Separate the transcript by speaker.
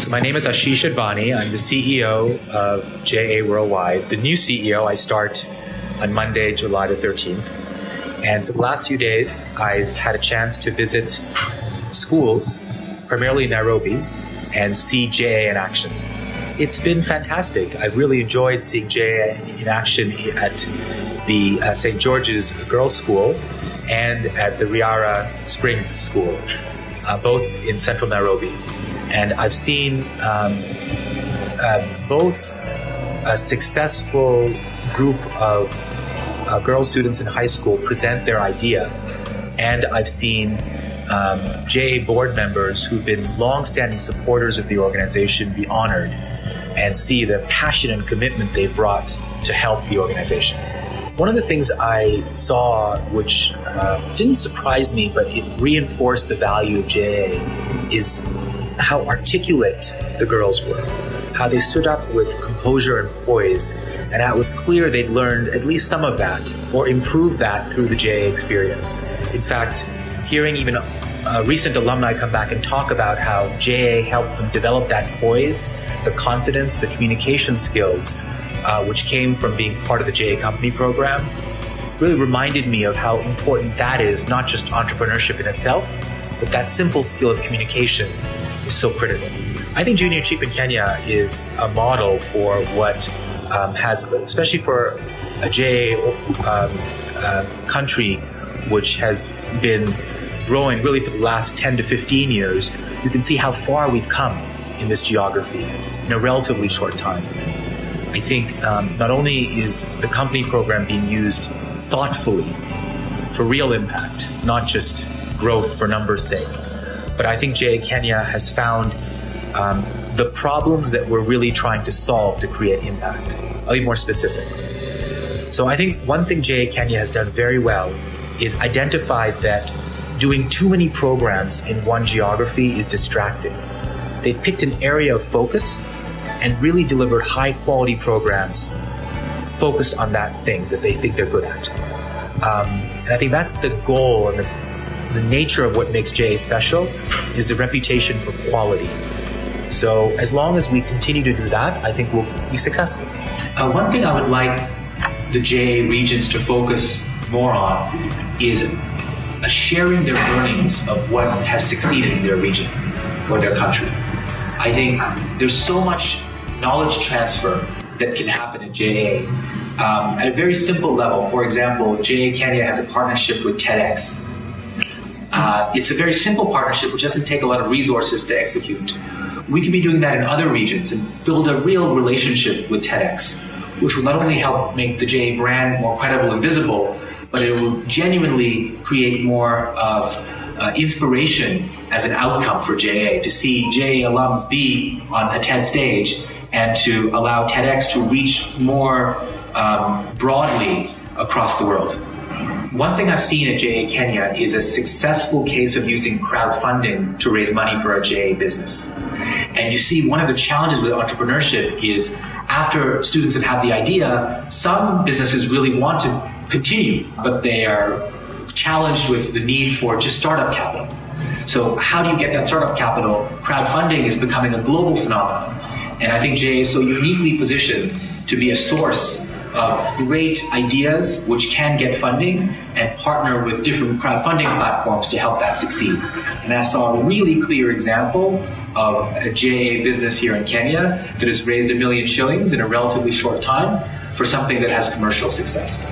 Speaker 1: So my name is Ashish Advani. I'm the CEO of JA Worldwide. The new CEO, I start on Monday, July the 13th. And for the last few days, I've had a chance to visit schools, primarily in Nairobi, and see JA in action. It's been fantastic. I've really enjoyed seeing JA in action at the St. George's Girls' School and at the Riara Springs School, both in central Nairobi. And I've seen both a successful group of girl students in high school present their idea, and I've seen JA board members who've been long-standing supporters of the organization be honored and see the passion and commitment they've brought to help the organization. One of the things I saw, which didn't surprise me, but it reinforced the value of JA, is how articulate the girls were, how they stood up with composure and poise, and how it was clear they'd learned at least some of that or improved that through the JA experience. In fact, hearing even recent alumni come back and talk about how JA helped them develop that poise, the confidence, the communication skills, which came from being part of the JA Company program, really reminded me of how important that is, not just entrepreneurship in itself, but that simple skill of communication is so critical. I think Junior Cheap in Kenya is a model for what has, especially for a JA country which has been growing really for the last 10 to 15 years, you can see how far we've come in this geography in a relatively short time. I think not only is the company program being used thoughtfully for real impact, not just growth for numbers' sake, but I think JA Kenya has found the problems that we're really trying to solve to create impact. I'll be more specific. So I think one thing JA Kenya has done very well is identified that doing too many programs in one geography is distracting. They've picked an area of focus and really delivered high quality programs focused on that thing that they think they're good at. And I think that's the goal, and the nature of what makes JA special is the reputation for quality. So as long as we continue to do that, I think we'll be successful. One thing I would like the JA regions to focus more on is sharing their learnings of what has succeeded in their region or their country. I think there's so much knowledge transfer that can happen at JA at a very simple level. For example, JA Kenya has a partnership with TEDx. It's a very simple partnership which doesn't take a lot of resources to execute. We could be doing that in other regions and build a real relationship with TEDx, which will not only help make the JA brand more credible and visible, but it will genuinely create more of inspiration as an outcome for JA, to see JA alums be on a TED stage and to allow TEDx to reach more broadly across the world. One thing I've seen at JA Kenya is a successful case of using crowdfunding to raise money for a JA business. And you see, one of the challenges with entrepreneurship is after students have had the idea, some businesses really want to continue, but they are challenged with the need for just startup capital. So how do you get that startup capital? Crowdfunding is becoming a global phenomenon. And I think JA is so uniquely positioned to be a source of great ideas which can get funding and partner with different crowdfunding platforms to help that succeed. And I saw a really clear example of a JA business here in Kenya that has raised 1 million shillings in a relatively short time for something that has commercial success.